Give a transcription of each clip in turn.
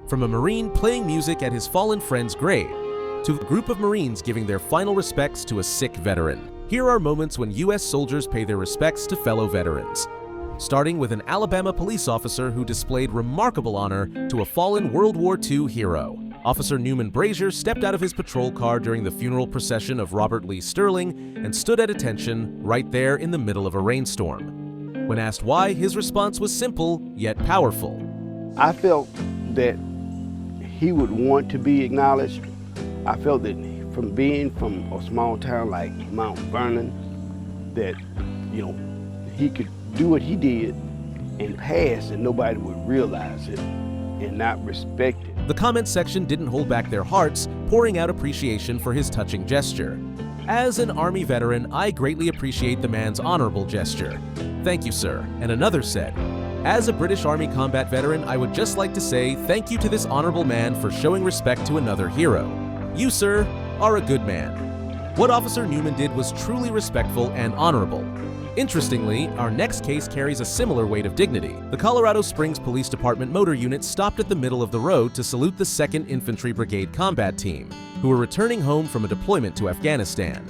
From a Marine playing music at his fallen friend's grave, to a group of Marines giving their final respects to a sick veteran. Here are moments when U.S. soldiers pay their respects to fellow veterans. Starting with an Alabama police officer who displayed remarkable honor to a fallen World War II hero. Officer Newman Brazier stepped out of his patrol car during the funeral procession of Robert Lee Sterling and stood at attention right there in the middle of a rainstorm. When asked why, his response was simple yet powerful. I felt that he would want to be acknowledged. I felt that from being from a small town like Mount Vernon, that, he could do what he did and pass and nobody would realize it and not respect it. The comment section didn't hold back their hearts, pouring out appreciation for his touching gesture. As an Army veteran, I greatly appreciate the man's honorable gesture. Thank you, sir. And another said, as a British Army combat veteran, I would just like to say thank you to this honorable man for showing respect to another hero. You, sir, are a good man. What Officer Newman did was truly respectful and honorable. Interestingly, our next case carries a similar weight of dignity. The Colorado Springs Police Department motor unit stopped at the middle of the road to salute the 2nd Infantry Brigade combat team, who were returning home from a deployment to Afghanistan.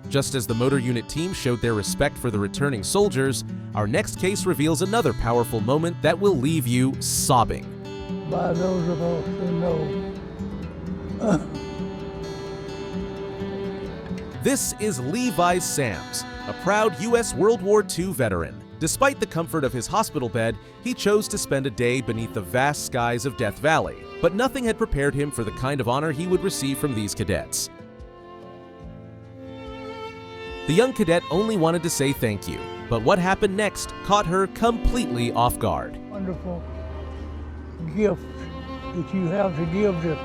Just as the motor unit team showed their respect for the returning soldiers, our next case reveals another powerful moment that will leave you sobbing. By those of us who know. This is Levi Sams, a proud U.S. World War II veteran. Despite the comfort of his hospital bed, he chose to spend a day beneath the vast skies of Death Valley. But nothing had prepared him for the kind of honor he would receive from these cadets. The young cadet only wanted to say thank you, but what happened next caught her completely off guard. Wonderful gift that you have to give to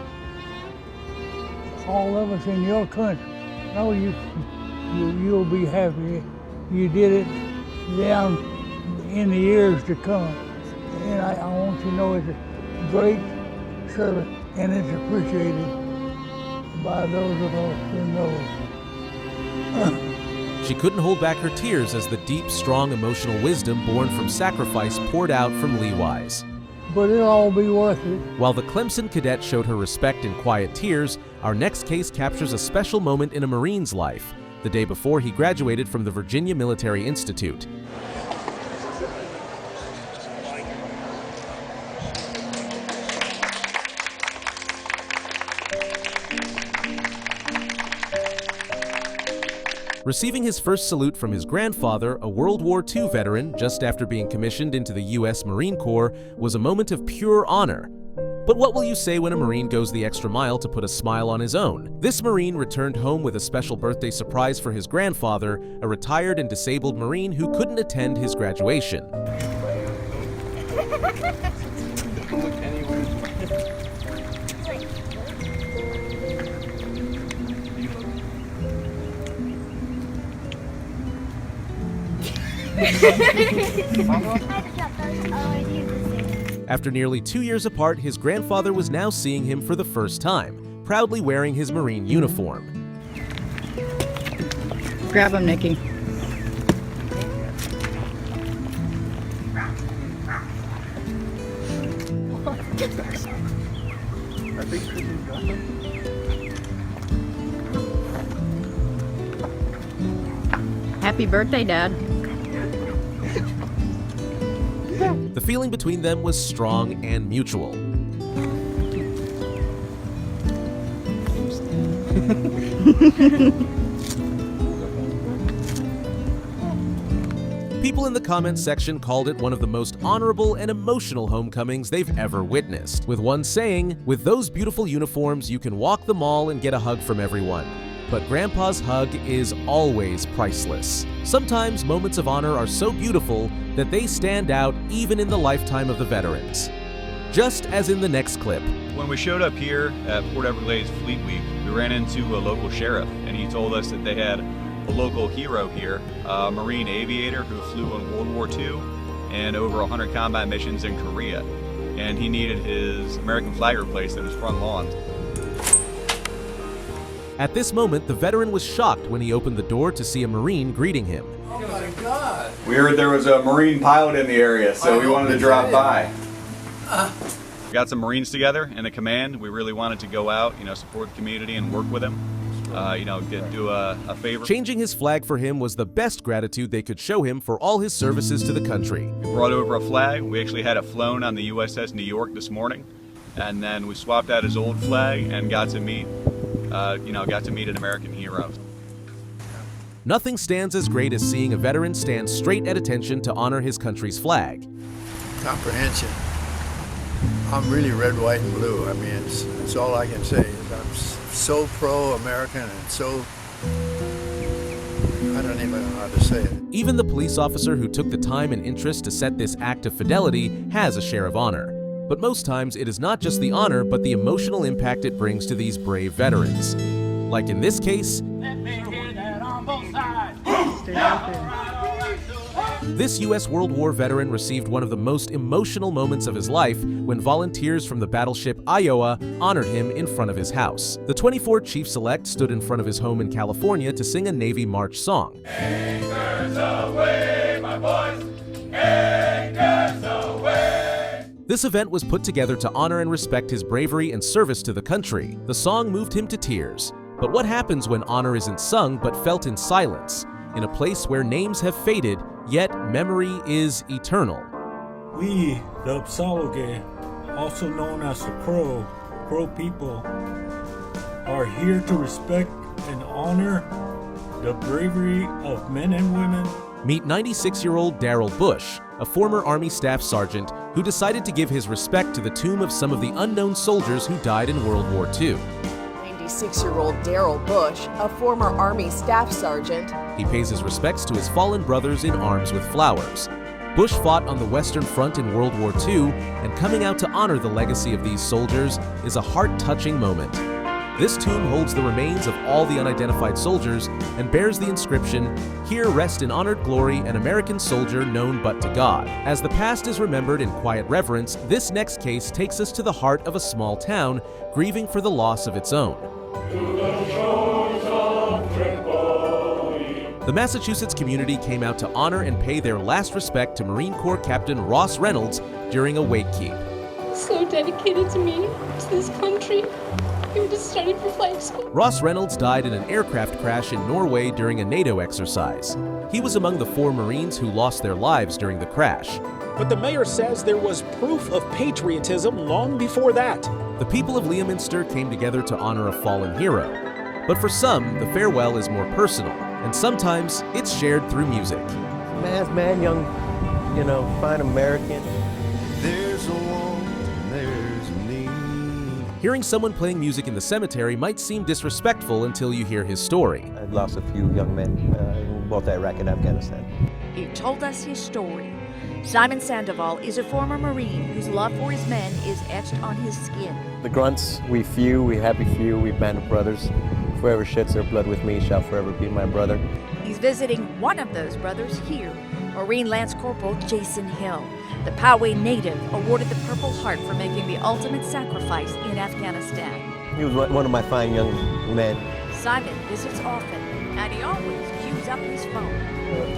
all of us in your country. No, you'll be happy. You did it down in the years to come. And I want you to know it's a great service and it's appreciated by those of us who know. She couldn't hold back her tears as the deep, strong emotional wisdom born from sacrifice poured out from Lee Wise. But it'll all be worth it. While the Clemson cadet showed her respect in quiet tears, our next case captures a special moment in a Marine's life, the day before he graduated from the Virginia Military Institute. Receiving his first salute from his grandfather, a World War II veteran, just after being commissioned into the U.S. Marine Corps, was a moment of pure honor. But what will you say when a Marine goes the extra mile to put a smile on his own? This Marine returned home with a special birthday surprise for his grandfather, a retired and disabled Marine who couldn't attend his graduation. After nearly 2 years apart, his grandfather was now seeing him for the first time, proudly wearing his Marine uniform. Grab him, Nikki. Happy birthday, Dad. The feeling between them was strong and mutual. People in the comments section called it one of the most honorable and emotional homecomings they've ever witnessed, with one saying, "With those beautiful uniforms, you can walk the mall and get a hug from everyone. But Grandpa's hug is always priceless." Sometimes moments of honor are so beautiful that they stand out even in the lifetime of the veterans. Just as in the next clip. When we showed up here at Port Everglades Fleet Week, we ran into a local sheriff, and he told us that they had a local hero here, a Marine aviator who flew in World War II and over 100 combat missions in Korea. And he needed his American flag replaced in his front lawn. At this moment, the veteran was shocked when he opened the door to see a Marine greeting him. Oh my God! We heard there was a Marine pilot in the area, so we wanted to drop by. We got some Marines together in the command. We really wanted to go out, support the community and work with him. Do a favor. Changing his flag for him was the best gratitude they could show him for all his services to the country. We brought over a flag. We actually had it flown on the USS New York this morning, and then we swapped out his old flag and got to meet an American hero. Nothing stands as great as seeing a veteran stand straight at attention to honor his country's flag. Comprehension. I'm really red, white, and blue. I mean, it's all I can say. I'm so pro-American and so, I don't even know how to say it. Even the police officer who took the time and interest to set this act of fidelity has a share of honor. But most times it is not just the honor, but the emotional impact it brings to these brave veterans. Like in this case, this U.S. World War veteran received one of the most emotional moments of his life when volunteers from the battleship Iowa honored him in front of his house. The 24th Chief Select stood in front of his home in California to sing a Navy march song. Anchors away, my boys! Anchors away! This event was put together to honor and respect his bravery and service to the country. The song moved him to tears. But what happens when honor isn't sung but felt in silence, in a place where names have faded, yet memory is eternal? We, the Upsaloge, also known as the Crow people, are here to respect and honor the bravery of men and women. Meet 96-year-old Darrell Bush, a former Army Staff Sergeant who decided to give his respect to the tomb of some of the unknown soldiers who died in World War II. 96-year-old Darrell Bush, a former Army Staff Sergeant. He pays his respects to his fallen brothers in arms with flowers. Bush fought on the Western Front in World War II, and coming out to honor the legacy of these soldiers is a heart-touching moment. This tomb holds the remains of all the unidentified soldiers and bears the inscription, "Here rest in honored glory an American soldier known but to God." As the past is remembered in quiet reverence, this next case takes us to the heart of a small town grieving for the loss of its own. The Massachusetts community came out to honor and pay their last respect to Marine Corps Captain Ross Reynolds during a wake keep. So dedicated to me, to this country. He would just study for flight school. Ross Reynolds died in an aircraft crash in Norway during a NATO exercise. He was among the 4 Marines who lost their lives during the crash. But the mayor says there was proof of patriotism long before that. The people of Leominster came together to honor a fallen hero. But for some, the farewell is more personal, and sometimes it's shared through music. Man's man, young, fine American. There's a want and there's a need. Hearing someone playing music in the cemetery might seem disrespectful until you hear his story. I've lost a few young men in both Iraq and Afghanistan. He told us his story. Simon Sandoval is a former Marine whose love for his men is etched on his skin. The grunts, we few, we happy few, we band of brothers. Whoever sheds their blood with me shall forever be my brother. He's visiting one of those brothers here, Marine Lance Corporal Jason Hill. The Poway native awarded the Purple Heart for making the ultimate sacrifice in Afghanistan. He was one of my fine young men. Simon visits often, and he always cues up his phone.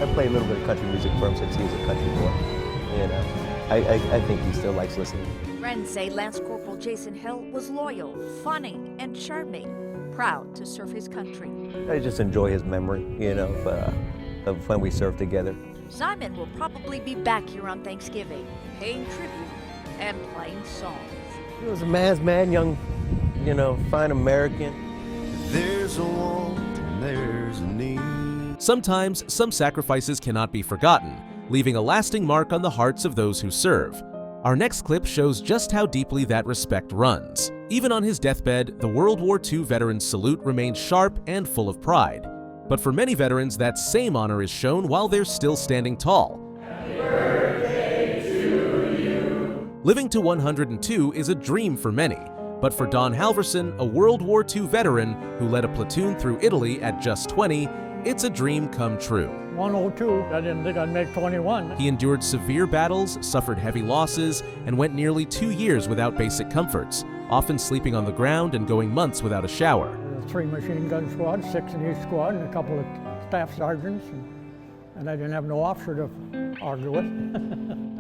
I play a little bit of country music for him since he was a country boy. I think he still likes listening. Friends say Lance Corporal Jason Hill was loyal, funny, and charming, proud to serve his country. I just enjoy his memory, of when we served together. Simon will probably be back here on Thanksgiving, paying tribute and playing songs. He was a man's man, young, fine American. There's a want and there's a need. Sometimes, some sacrifices cannot be forgotten, leaving a lasting mark on the hearts of those who serve. Our next clip shows just how deeply that respect runs. Even on his deathbed, the World War II veteran's salute remains sharp and full of pride. But for many veterans, that same honor is shown while they're still standing tall. Happy birthday to you. Living to 102 is a dream for many, but for Don Halverson, a World War II veteran who led a platoon through Italy at just 20, it's a dream come true. 102, I didn't think I'd make 21. He endured severe battles, suffered heavy losses, and went nearly 2 years without basic comforts, often sleeping on the ground and going months without a shower. 3 machine gun squads, 6 in each squad, and a couple of staff sergeants, and I didn't have no officer to argue with.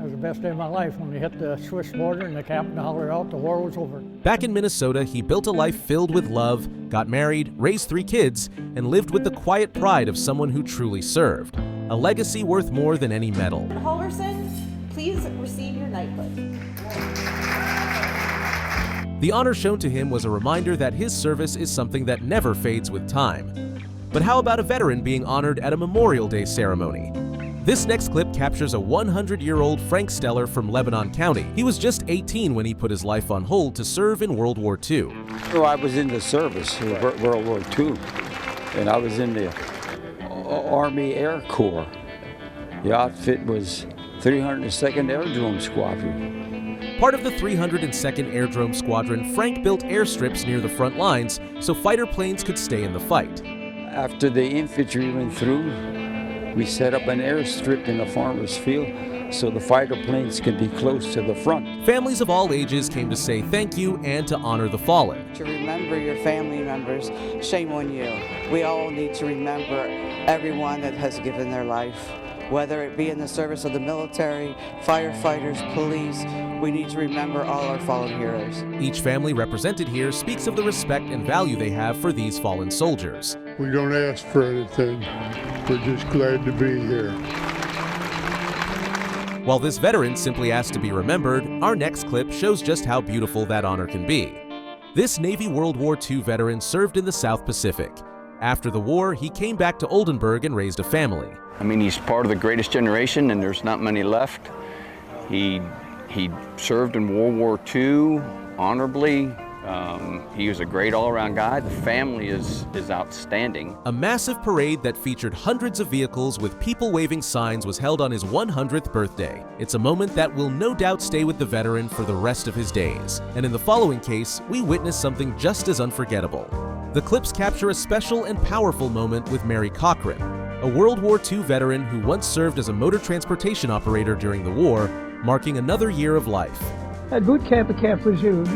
That was the best day of my life when we hit the Swiss border and the captain hollered out the war was over. Back in Minnesota, he built a life filled with love, got married, raised 3 kids, and lived with the quiet pride of someone who truly served. A legacy worth more than any medal. Halverson, please receive your knighthood. The honor shown to him was a reminder that his service is something that never fades with time. But how about a veteran being honored at a Memorial Day ceremony? This next clip captures a 100-year-old Frank Steller from Lebanon County. He was just 18 when he put his life on hold to serve in World War II. Well, I was in the service in World War II, and I was in the Army Air Corps. The outfit was 302nd Aerodrome Squadron. Part of the 302nd Aerodrome Squadron, Frank built airstrips near the front lines so fighter planes could stay in the fight. After the infantry went through, we set up an airstrip in a farmer's field so the fighter planes could be close to the front. Families of all ages came to say thank you and to honor the fallen. To remember your family members, shame on you. We all need to remember everyone that has given their life, whether it be in the service of the military, firefighters, police. We need to remember all our fallen heroes. Each family represented here speaks of the respect and value they have for these fallen soldiers. We don't ask for anything. We're just glad to be here. While this veteran simply asked to be remembered, our next clip shows just how beautiful that honor can be. This Navy World War II veteran served in the South Pacific. After the war, he came back to Oldenburg and raised a family. I mean, he's part of the greatest generation, and there's not many left. He served in World War II honorably. He was a great all-around guy. The family is outstanding. A massive parade that featured hundreds of vehicles with people waving signs was held on his 100th birthday. It's a moment that will no doubt stay with the veteran for the rest of his days. And in the following case, we witness something just as unforgettable. The clips capture a special and powerful moment with Mary Cochran, a World War II veteran who once served as a motor transportation operator during the war, marking another year of life. At boot camp at Camp Lejeune,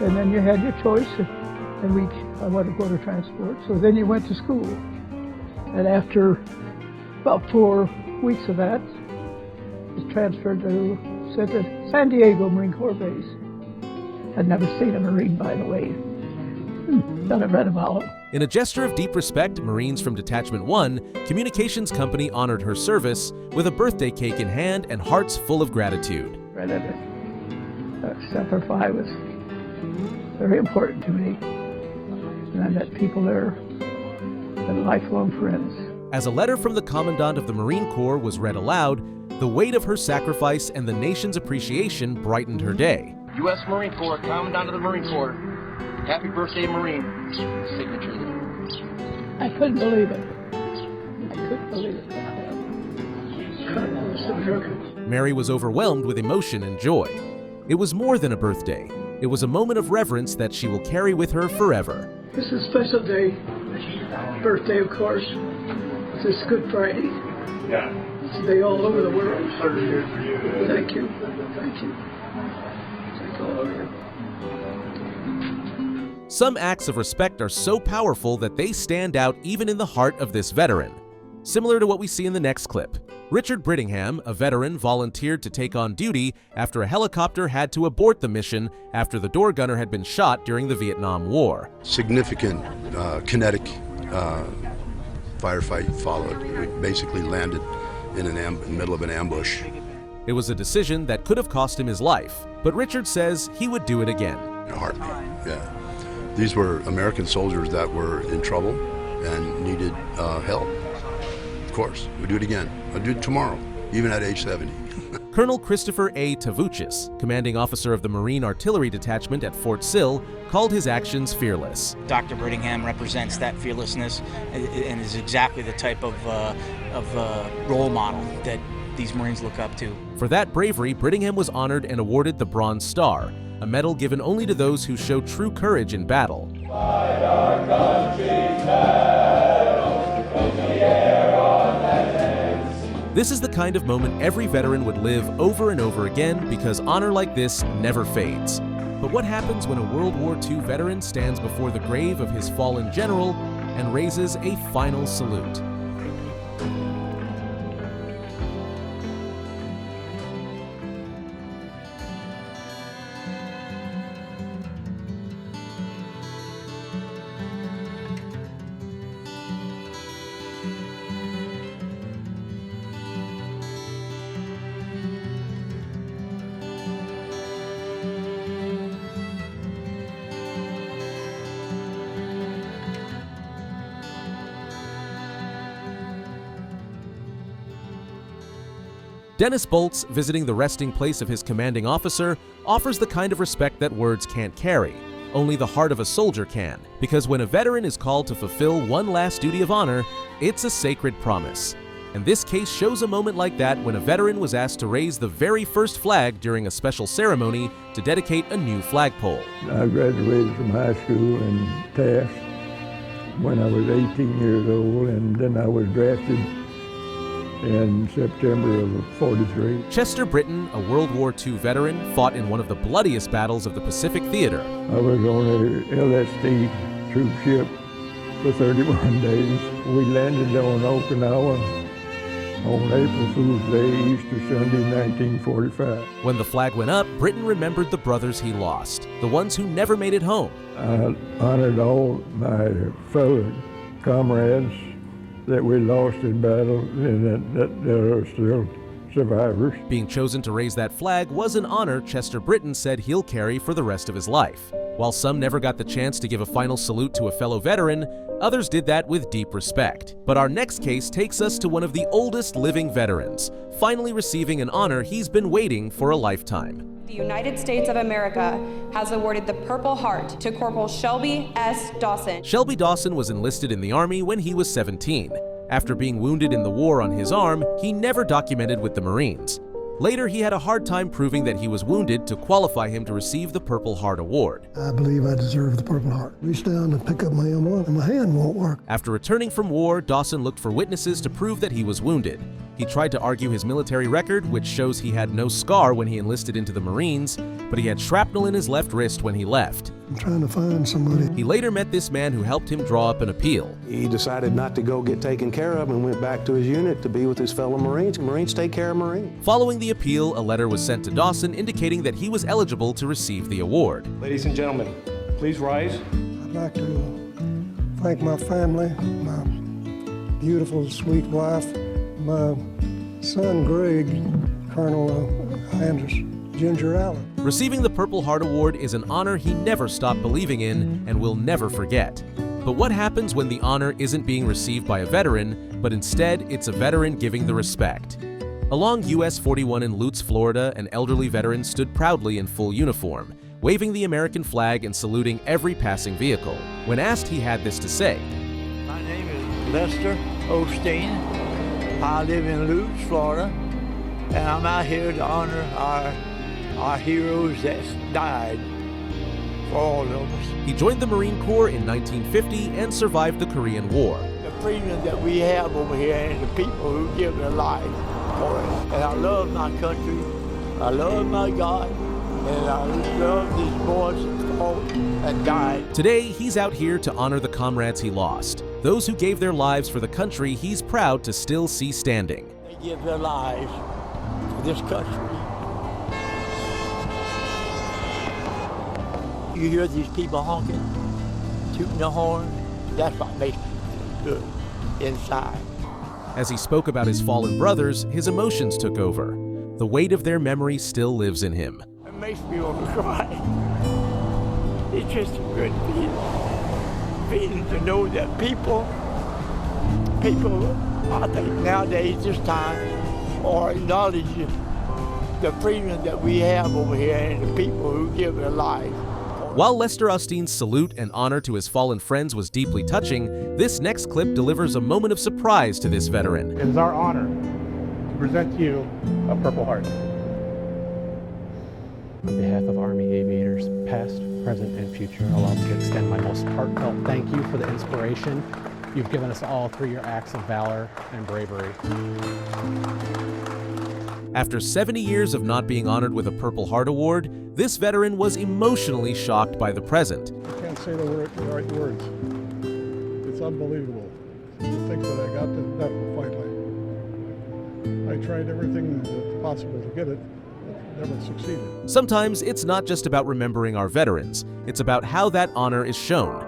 and then you had your choice, and I wanted to go to transport, so then you went to school. And after about 4 weeks of that, was transferred to San Diego Marine Corps Base. I'd never seen a Marine, by the way. That I read about him. In a gesture of deep respect, Marines from Detachment 1, Communications Company honored her service with a birthday cake in hand and hearts full of gratitude. Semper Fi was very important to me, and I met people there and lifelong friends. As a letter from the Commandant of the Marine Corps was read aloud, the weight of her sacrifice and the nation's appreciation brightened her day. U.S. Marine Corps, Commandant of the Marine Corps, happy birthday, Marine. Signature there. I couldn't believe it. I couldn't believe it. Mary was overwhelmed with emotion and joy. It was more than a birthday. It was a moment of reverence that she will carry with her forever. This is a special day. Birthday, of course. This is Good Friday. Yeah. It's a day all over the world. Thank you. Thank you. Thank you all of you. Some acts of respect are so powerful that they stand out even in the heart of this veteran. Similar to what we see in the next clip. Richard Brittingham, a veteran, volunteered to take on duty after a helicopter had to abort the mission after the door gunner had been shot during the Vietnam War. Significant kinetic firefight followed. We basically landed in the middle of an ambush. It was a decision that could have cost him his life, but Richard says he would do it again. In a heartbeat, yeah. These were American soldiers that were in trouble and needed help. Of course, we'd do it again. I'd do it tomorrow, even at age 70. Colonel Christopher A. Tavuchis, commanding officer of the Marine Artillery Detachment at Fort Sill, called his actions fearless. Dr. Brittingham represents that fearlessness and is exactly the type of role model that these Marines look up to. For that bravery, Brittingham was honored and awarded the Bronze Star, a medal given only to those who show true courage in battle. Fight our country's battles from the air on that ends. This is the kind of moment every veteran would live over and over again because honor like this never fades. But what happens when a World War II veteran stands before the grave of his fallen general and raises a final salute? Dennis Boltz, visiting the resting place of his commanding officer, offers the kind of respect that words can't carry. Only the heart of a soldier can, because when a veteran is called to fulfill one last duty of honor, it's a sacred promise. And this case shows a moment like that when a veteran was asked to raise the very first flag during a special ceremony to dedicate a new flagpole. I graduated from high school in Taft when I was 18 years old, and then I was drafted in September of '43. Chester Britton, a World War II veteran, fought in one of the bloodiest battles of the Pacific Theater. I was on a LSD troop ship for 31 days. We landed on Okinawa on April Fool's Day, Easter Sunday, 1945. When the flag went up, Britton remembered the brothers he lost, the ones who never made it home. I honored all my fellow comrades that we lost in battle and that there are still survivors. Being chosen to raise that flag was an honor Chester Britton said he'll carry for the rest of his life. While some never got the chance to give a final salute to a fellow veteran, others did that with deep respect. But our next case takes us to one of the oldest living veterans, finally receiving an honor he's been waiting for a lifetime. The United States of America has awarded the Purple Heart to Corporal Shelby S. Dawson. Shelby Dawson was enlisted in the Army when he was 17. After being wounded in the war on his arm, he never documented with the Marines. Later, he had a hard time proving that he was wounded to qualify him to receive the Purple Heart Award. I believe I deserve the Purple Heart. Reach down and pick up my M1 and my hand won't work. After returning from war, Dawson looked for witnesses to prove that he was wounded. He tried to argue his military record, which shows he had no scar when he enlisted into the Marines, but he had shrapnel in his left wrist when he left. I'm trying to find somebody. He later met this man who helped him draw up an appeal. He decided not to go get taken care of and went back to his unit to be with his fellow Marines. Marines take care of Marines. Following the appeal, a letter was sent to Dawson indicating that he was eligible to receive the award. Ladies and gentlemen, please rise. I'd like to thank my family, my beautiful, sweet wife, my son Greg, Colonel Andrews, Ginger Allen. Receiving the Purple Heart Award is an honor he never stopped believing in and will never forget. But what happens when the honor isn't being received by a veteran, but instead it's a veteran giving the respect? Along US 41 in Lutz, Florida, an elderly veteran stood proudly in full uniform, waving the American flag and saluting every passing vehicle. When asked, he had this to say. My name is Lester Osteen. I live in Lutz, Florida, and I'm out here to honor our heroes that died for all of us. He joined the Marine Corps in 1950 and survived the Korean War. The freedom that we have over here and the people who give their life for it. And I love my country, I love my God, and I love these boys that fought and died. Today, he's out here to honor the comrades he lost, those who gave their lives for the country he's proud to still see standing. They give their lives for this country. You hear these people honking, tooting the horn, that's what makes me good inside. As he spoke about his fallen brothers, his emotions took over. The weight of their memory still lives in him. It makes me want to cry. It's just a good feeling to know that people, I think nowadays, this time, are acknowledging the freedom that we have over here and the people who give their life. While Lester Osteen's salute and honor to his fallen friends was deeply touching, this next clip delivers a moment of surprise to this veteran. It is our honor to present to you a Purple Heart. On behalf of Army aviators, past, present, and future, allow me to extend my most heartfelt thank you for the inspiration you've given us all through your acts of valor and bravery. After 70 years of not being honored with a Purple Heart Award, this veteran was emotionally shocked by the present. I can't say the right words. It's unbelievable to think that I got to that finally. I tried everything that's possible to get it, but never succeeded. Sometimes it's not just about remembering our veterans, it's about how that honor is shown.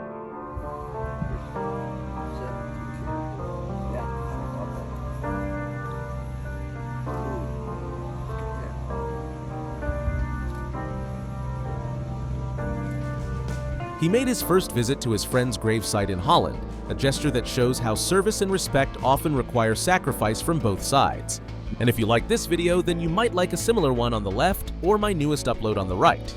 He made his first visit to his friend's gravesite in Holland, a gesture that shows how service and respect often require sacrifice from both sides. And if you like this video, then you might like a similar one on the left or my newest upload on the right.